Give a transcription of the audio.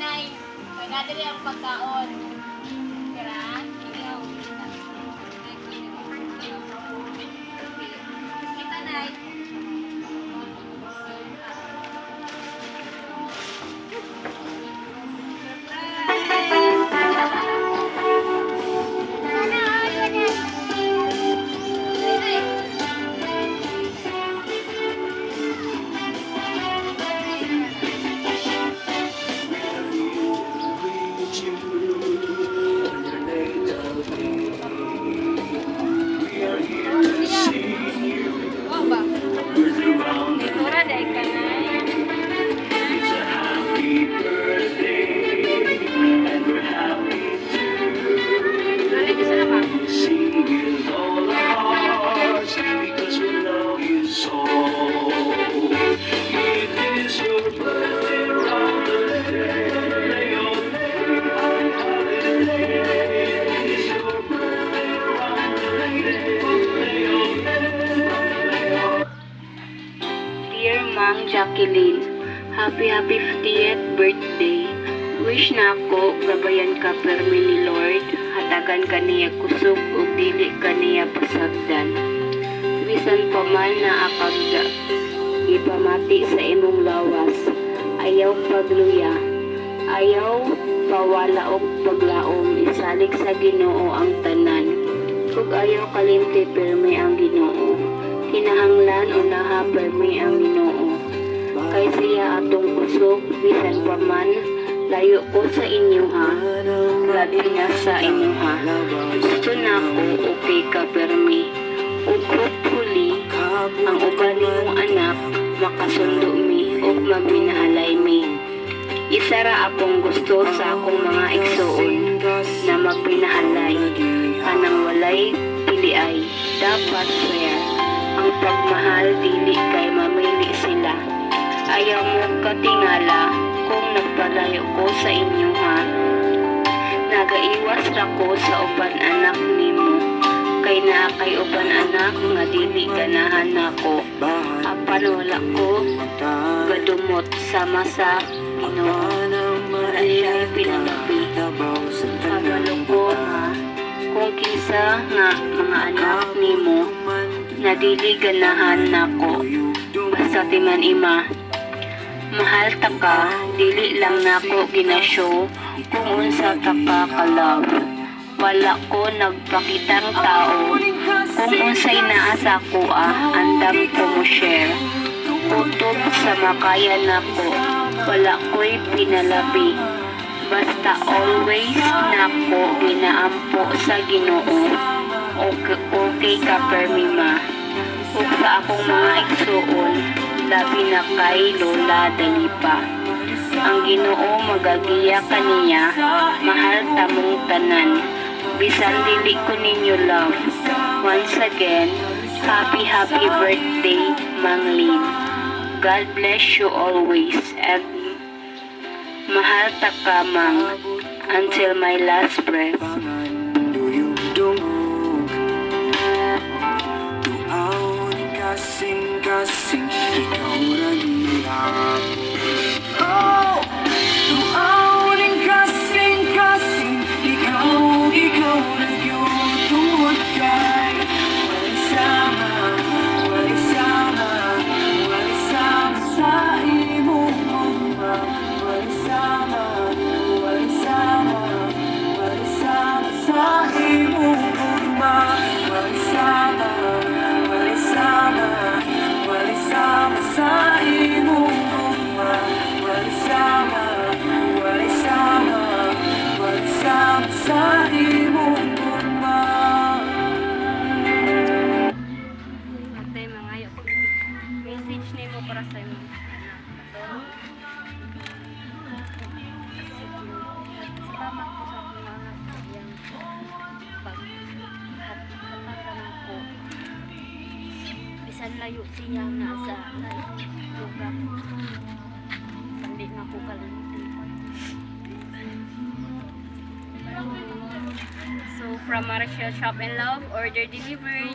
Nay. May nadali ang pagkaon. Kira? Ikaw. Kita, Nay. Oh, ba? Tura, dahil ka na. Nalagay ka sa lama. Dear Mang Jacqueline, happy 50th birthday. Wish na ako gabayan ka permi ni Lord, hatagan ka niya kusog ug dili ka niya pasagdan. Bisan pa man na akagda, ipamati sa imong lawas. Ayaw pagluya, ayaw pawala og paglaom, isalig sa Ginoo ang tanan. Ug ayaw kalimti permi ang Ginoo. Kinahanglan unaha permi ang Ginoo. Kay siya atong kusog, bisan pa man layo ko sa inyo ha, labi na sa inyo ha. Gusto na ko okay ka permi. Ug hopefully, ang uban mong anak makasundo mi ug magminaalay mi. Isa ra akong gusto sa akong mga igsoon na magpinahalay, kanang walay piliay, dapat fair. Ang pagmahal dili kay mamili sila. Ayaw mo katingala kung nagpalayo ko sa inyo ha. Nagaiwas ra ko sa uban anak nimo, kay naa kay uban anak nga dili ganahan nako. Apan wala ko gadumot sama sa Ginoo. Wala siya pinalabi. Kabalo ko ha, kung kinsa nga mga anak nimo na dili ganahan nako. Basta timan ima, mahal ta ka, dili lang nako ginashow kung unsa ta ka love. Wala ko nagpakitang tao, kung unsay naa sa ko andam ko mo share. Kutob sa makaya nako, wala ko'y pinalabi. Basta always nako ginaampo sa Ginoo. Okay ka permima. Ug sa akong mga igsuon, labi na kay Lola Dalipa. Ang Ginoo magagiya kaniya, mahal tamong tanan. Bisan dili ko ninyo love. Once again, happy birthday, Mang Lin. God bless you always and mahal ta ka, Mang, until my last breath. Kasing-kasing ikaw nag-iyak. Oh! Tuawin kasing-kasing ikaw nag-iutungod kay walisama sa imong mama. Walisama sa imong mama. Walisama sa imong mama. Walisama sa imong mama. Matay mga ayo. Message nimo para sa imong anak. Salamat po sa akong mga anak yang paghatatan ko. Bisan layo siya na sa lugar. Hindi nga po kalimti. So from Marshall Shop and Love, order delivered.